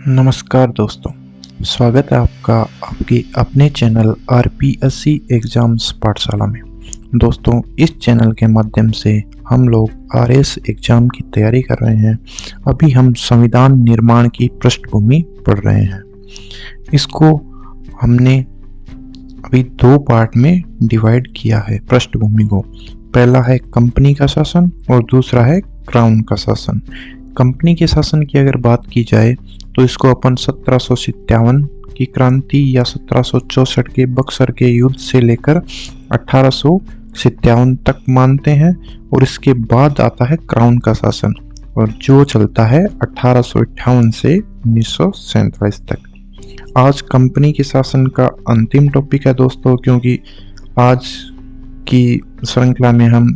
नमस्कार दोस्तों, स्वागत है आपका आपके अपने चैनल आरपीएससी एग्ज़ाम्स पाठशाला में। दोस्तों, इस चैनल के माध्यम से हम लोग आरएस एग्ज़ाम की तैयारी कर रहे हैं। अभी हम संविधान निर्माण की पृष्ठभूमि पढ़ रहे हैं। इसको हमने अभी दो पार्ट में डिवाइड किया है पृष्ठभूमि को। पहला है कंपनी का शासन और दूसरा है क्राउन का शासन। कंपनी के शासन की अगर बात की जाए तो इसको अपन 1757 की क्रांति या 1764 के बक्सर के युद्ध से लेकर 1857 तक मानते हैं, और इसके बाद आता है क्राउन का शासन, और जो चलता है 1858 से 1947 तक। आज कंपनी के शासन का अंतिम टॉपिक है दोस्तों, क्योंकि आज की श्रृंखला में हम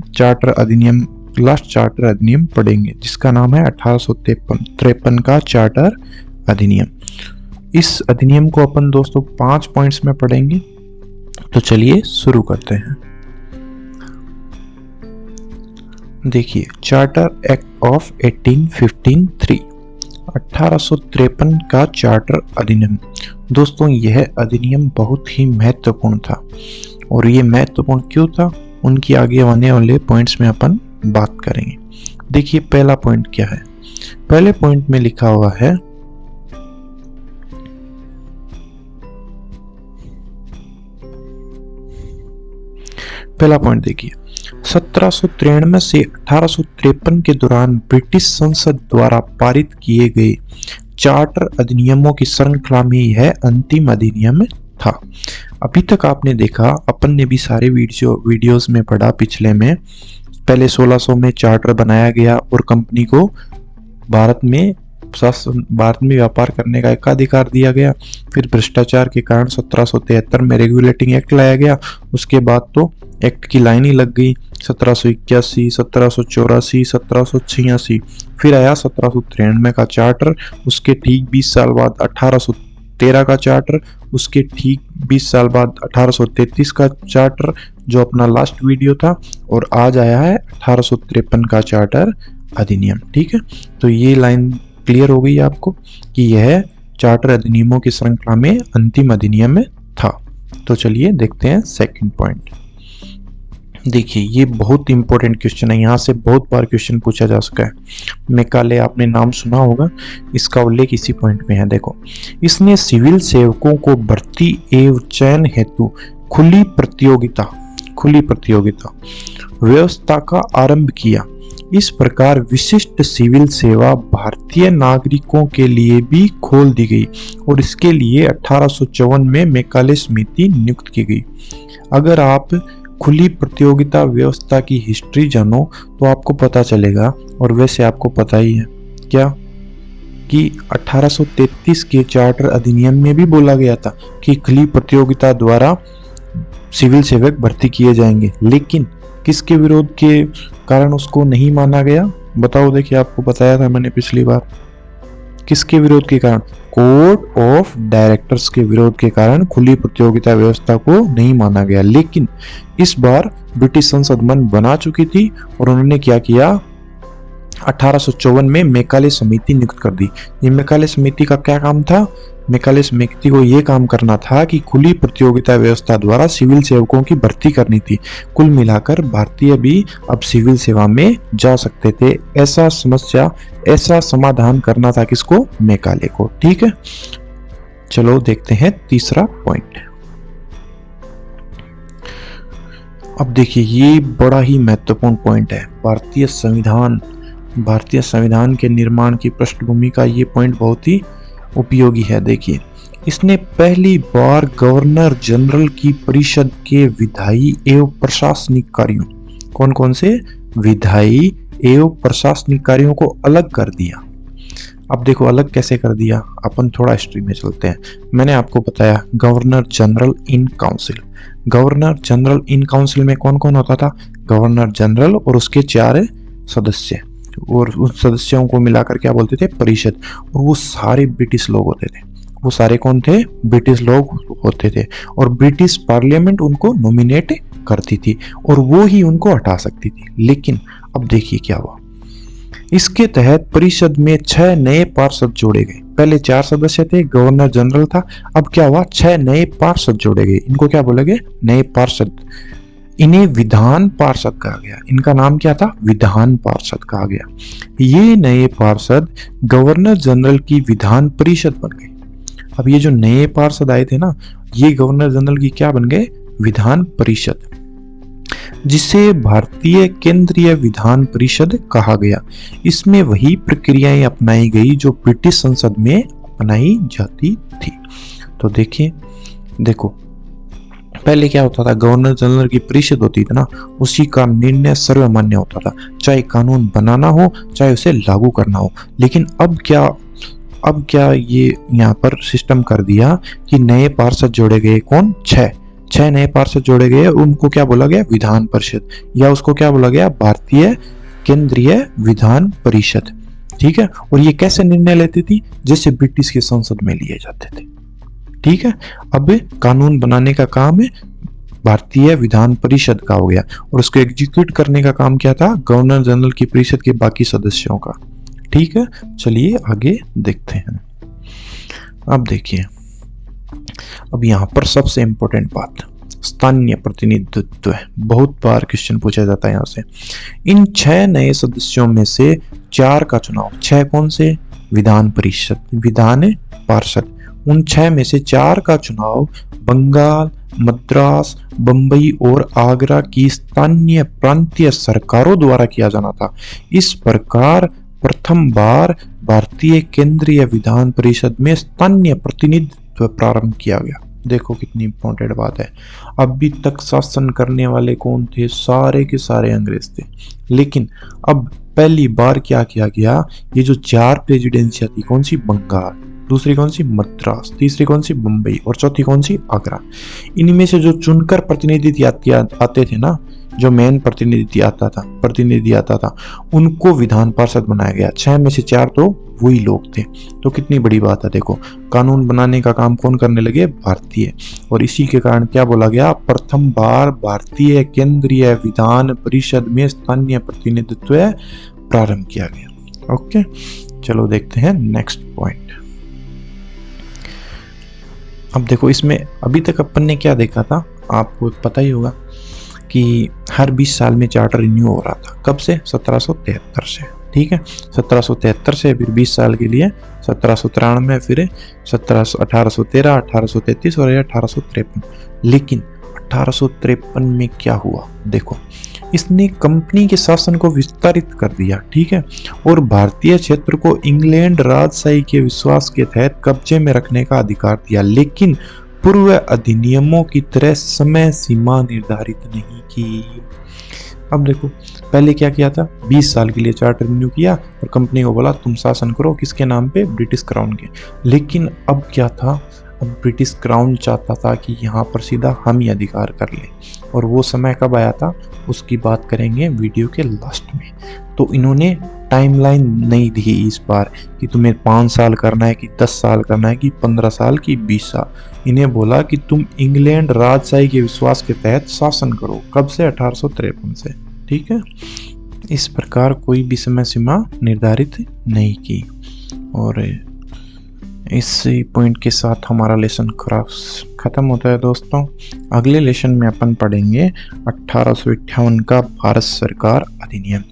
लास्ट चार्टर अधिनियम पढ़ेंगे, जिसका नाम है 1853 का चार्टर अधिनियम। इस अधिनियम को अपन दोस्तों 5 पॉइंट्स में पढ़ेंगे। तो चलिए शुरू करते हैं। देखिए, चार्टर एक्ट ऑफ 1853 1853 का चार्टर अधिनियम। दोस्तों, यह अधिनियम बहुत ही महत्वपूर्ण था, और ये महत्वपूर्ण क्यों था उनकी आगे आने वाले पॉइंट्स में अपन बात करेंगे। देखिए, पहला पॉइंट क्या है। पहले पॉइंट में लिखा हुआ है, पहला पॉइंट देखिए, 1793 से 1853 के दौरान ब्रिटिश संसद द्वारा पारित किए गए चार्टर अधिनियमों की श्रृंखला में यह अंतिम अधिनियम था। अभी तक आपने देखा, अपन ने भी सारे वीडियोस में पढ़ा पिछले में। पहले 1600 में चार्टर बनाया गया और कंपनी को भारत में व्यापार करने का एकाधिकार दिया गया। फिर भ्रष्टाचार के कारण 1773 में रेगुलेटिंग एक्ट लाया गया। उसके बाद तो एक्ट की लाइन ही लग गई। 1781, 1784, 1786, फिर आया 1793 का चार्टर। उसके ठीक 20 साल बाद 1813 का चार्टर। उसके ठीक 20 साल बाद 1833 का चार्टर, जो अपना लास्ट वीडियो था, और आज आया है 1853 का चार्टर अधिनियम। ठीक है, तो ये लाइन क्लियर हो गई आपको कि यह चार्टर अधिनियमों की श्रृंखला में अंतिम अधिनियम था। तो चलिए देखते हैं सेकंड पॉइंट। देखिए, ये बहुत इंपॉर्टेंट क्वेश्चन है, यहाँ से बहुत बार क्वेश्चन पूछा जा सका है। मैकाले आपने नाम सुना होगा, इसका उल्लेख इसी पॉइंट में है। देखो, इसने सिविल सेवकों को भर्ती एवं चयन हेतु खुली प्रतियोगिता व्यवस्था का आरंभ किया। इस प्रकार विशिष्ट सिविल सेवा भारतीय नागरिकों के लिए भी खोल दी गई, और इसके लिए 1854 में मैकाले समिति नियुक्त की गई। अगर आप खुली प्रतियोगिता व्यवस्था की हिस्ट्री जानो तो आपको पता चलेगा, और वैसे आपको पता ही है क्या, कि 1833 के चार्टर अधिनियम में भी बोला गया था कि खुली प्रतियोगिता द्वारा सिविल सेवक भर्ती किए जाएंगे, लेकिन किसके विरोध के कारण उसको नहीं माना गया? बताओ। देखिए, आपको बताया था मैंने पिछली बार, किसके विरोध के कारण? कोर्ट ऑफ डायरेक्टर्स के विरोध के कारण खुली प्रतियोगिता व्यवस्था को नहीं माना गया। लेकिन इस बार ब्रिटिश संसद मन बना चुकी थी, और उन्होंने क्या किया, 1854 में मैकाले समिति नियुक्त कर दी। ये मैकाले समिति का क्या काम था? मैकाले समिति को ये काम करना था कि खुली प्रतियोगिता व्यवस्था द्वारा सिविल सेवकों की भर्ती करनी थी। कुल मिलाकर भारतीय भी अब सिविल सेवा में जा सकते थे। ऐसा समाधान करना था किसको? मैकाले को। ठीक है, चलो देखते हैं तीसरा पॉइंट। अब देखिए, ये बड़ा ही महत्वपूर्ण पॉइंट है। भारतीय संविधान के निर्माण की पृष्ठभूमि का ये पॉइंट बहुत ही उपयोगी है। देखिए, इसने पहली बार गवर्नर जनरल की परिषद के विधायी एवं प्रशासनिक कार्यों, कौन कौन से? विधायी एवं प्रशासनिक कार्यों को अलग कर दिया। अब देखो, अलग कैसे कर दिया, अपन थोड़ा हिस्ट्री में चलते हैं। मैंने आपको बताया governor general in council. Governor general in council में कौन कौन होता था? गवर्नर जनरल और उसके 4 सदस्य, और उन सदस्यों को मिलाकर क्या बोलते थे? परिषद। और वो सारे ब्रिटिश लोग होते थे। वो सारे कौन थे? ब्रिटिश लोग होते थे, और ब्रिटिश पार्लियामेंट उनको नॉमिनेट करती थी, और वो ही उनको हटा सकती थी। लेकिन अब देखिए क्या हुआ, इसके तहत परिषद में 6 नए पार्षद जोड़े गए। पहले 4 सदस्य थे, गवर्नर जनरल था। अब क्या हुआ, 6 नए पार्षद जोड़े गए। इनको क्या बोला गया, नए पार्षद। इन्हें विधान पार्षद कहा गया। इनका नाम क्या था, विधान पार्षद कहा गया। ये नए पार्षद गवर्नर जनरल की विधान परिषद बन गए। अब ये जो नए पार्षद आए थे ना, ये गवर्नर जनरल की क्या बन गए, विधान परिषद, जिसे भारतीय केंद्रीय विधान परिषद कहा गया। इसमें वही प्रक्रियाएं अपनाई गई जो ब्रिटिश संसद में अपनाई जाती थी। तो देखिए, देखो पहले क्या होता था, गवर्नर जनरल की परिषद होती थी ना, उसी का निर्णय सर्वमान्य होता था, चाहे कानून बनाना हो चाहे उसे लागू करना हो। लेकिन अब क्या ये यहाँ पर सिस्टम कर दिया कि नए पार्षद जोड़े गए, कौन, 6 नए पार्षद जोड़े गए। उनको क्या बोला गया, विधान परिषद, या उसको क्या बोला गया, भारतीय केंद्रीय विधान परिषद। ठीक है, और ये कैसे निर्णय लेती थी, जैसे ब्रिटिश के संसद में लिए जाते थे। ठीक है, अब कानून बनाने का काम है भारतीय विधान परिषद का हो गया, और उसको एग्जीक्यूट करने का काम क्या था, गवर्नर जनरल की परिषद के बाकी सदस्यों का। ठीक है, चलिए आगे देखते हैं। अब देखिए, अब यहाँ पर सबसे इंपॉर्टेंट बात स्थानीय प्रतिनिधित्व है। बहुत बार क्वेश्चन पूछा जाता है यहाँ से। इन 6 नए सदस्यों में से 4 का चुनाव, 6 कौन से, विधान परिषद, विधान पार्षद, उन 6 में से 4 का चुनाव बंगाल, मद्रास, बंबई और आगरा की स्थानीय प्रांतीय सरकारों द्वारा किया जाना था। इस प्रकार प्रथम बार भारतीय केंद्रीय विधान परिषद में स्थानीय प्रतिनिधित्व प्रारंभ किया गया। देखो कितनी इंपॉर्टेंट बात है। अभी तक शासन करने वाले कौन थे, सारे के सारे अंग्रेज थे। लेकिन अब पहली बार क्या किया गया, ये जो 4 प्रेसिडेंसियां थी, कौन सी, बंगाल, दूसरी कौन सी, मद्रास, तीसरी कौन सी, बंबई, और चौथी कौन सी, आगरा। इनमें से जो चुनकर प्रतिनिधि आते थे ना, जो मेन प्रतिनिधि आता था, उनको विधान पार्षद बनाया गया। 6 में से 4 तो वही लोग थे। तो कितनी बड़ी बात है। देखो, कानून बनाने का काम कौन करने लगे, भारतीय। और इसी के कारण क्या बोला गया, प्रथम बार भारतीय केंद्रीय विधान परिषद में स्थानीय प्रतिनिधित्व प्रारंभ किया गया। ओके, चलो देखते हैं नेक्स्ट पॉइंट। अब देखो, इसमें अभी तक अपन ने क्या देखा था, आपको पता ही होगा कि हर 20 साल में चार्टर रिन्यू हो रहा था। कब से, 1773 से। ठीक है, 1773 से फिर 20 साल के लिए 1793, फिर 1813, 1833 और 1853। लेकिन 1853 में क्या हुआ, देखो, इसने कंपनी के शासन को विस्तारित कर दिया। ठीक है, और भारतीय क्षेत्र को इंग्लैंड राजशाही के विश्वास के तहत कब्जे में रखने का अधिकार दिया, लेकिन पूर्व अधिनियमों की तरह समय सीमा निर्धारित नहीं की। अब देखो, पहले क्या किया था, 20 साल के लिए चार्टर रिन्यू किया और कंपनी को बोला तुम शासन करो, किसके नाम पे, ब्रिटिश क्राउन के। लेकिन अब क्या था, अब ब्रिटिश क्राउन चाहता था कि यहाँ पर सीधा हम ही अधिकार कर लें, और वो समय कब आया था, उसकी बात करेंगे वीडियो के लास्ट में। तो इन्होंने टाइमलाइन नहीं दी इस बार कि तुम्हें 5 साल करना है कि 10 साल करना है कि 15 साल कि 20 साल। इन्हें बोला कि तुम इंग्लैंड राजशाही के विश्वास के तहत शासन करो। कब से, 1853 से। ठीक है, इस प्रकार कोई भी समय सीमा निर्धारित नहीं की। और इस पॉइंट के साथ हमारा लेसन खत्म होता है दोस्तों। अगले लेसन में अपन पढ़ेंगे 1858 का भारत सरकार अधिनियम।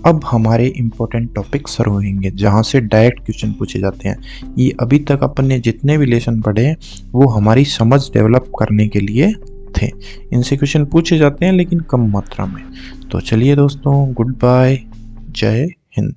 अब हमारे इंपॉर्टेंट टॉपिक शुरू होंगे, जहाँ से डायरेक्ट क्वेश्चन पूछे जाते हैं। ये अभी तक अपन ने जितने भी लेसन पढ़े हैं वो हमारी समझ डेवलप करने के लिए थे। इनसे क्वेश्चन पूछे जाते हैं लेकिन कम मात्रा में। तो चलिए दोस्तों, गुड बाय, जय हिंद।